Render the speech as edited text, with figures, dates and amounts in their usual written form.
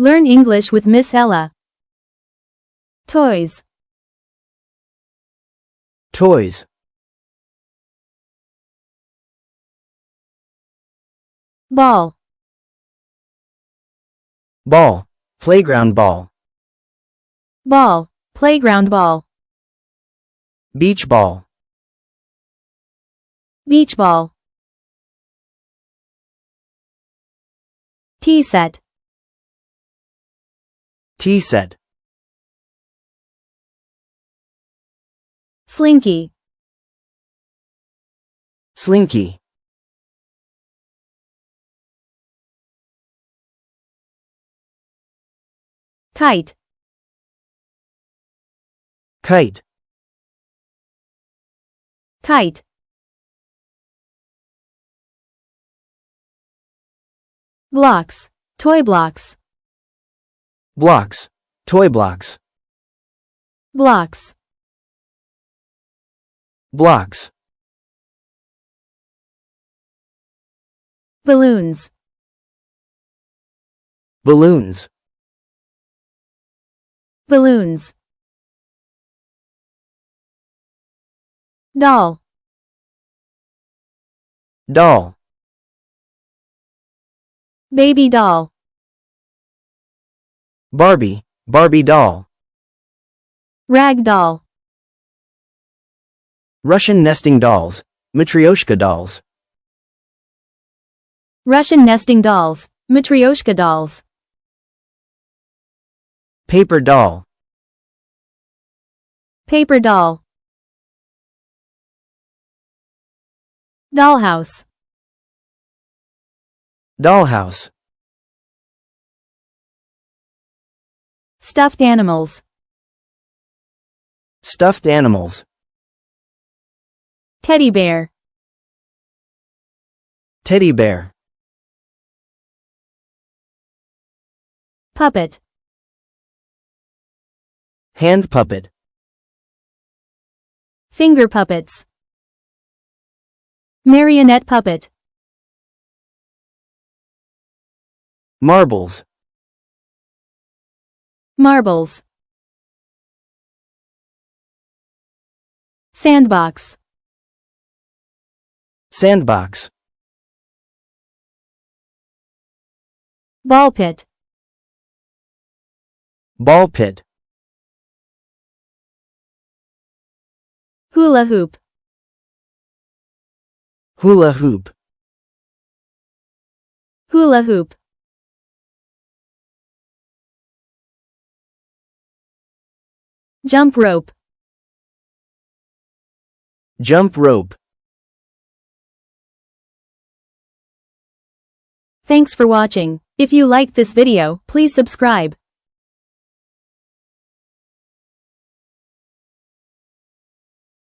Learn English with Miss Ella. Toys. Toys. Ball. Ball. Playground ball. Ball. Playground ball. Beach ball. Beach ball. Tea set. Tea set. Slinky. Slinky. Kite. Kite. Kite. Blocks. Toy blocks. Blocks. Toy blocks. Blocks. Blocks. Balloons. Balloons. Balloons. Doll. Doll. Baby doll. Barbie. Barbie doll. Rag doll. Russian nesting dolls. Matryoshka dolls. Russian nesting dolls. Matryoshka dolls. Paper doll. Paper doll. Dollhouse. Dollhouse. Stuffed animals. Stuffed animals. Teddy bear. Teddy bear. Puppet. Hand puppet. Finger puppets. Marionette puppet. Marbles. Marbles. Sandbox. Sandbox. Ball pit. Ball pit. Hula hoop. Hula hoop. Hula hoop. Jump rope. Jump rope. Thanks for watching. If you liked this video, please subscribe.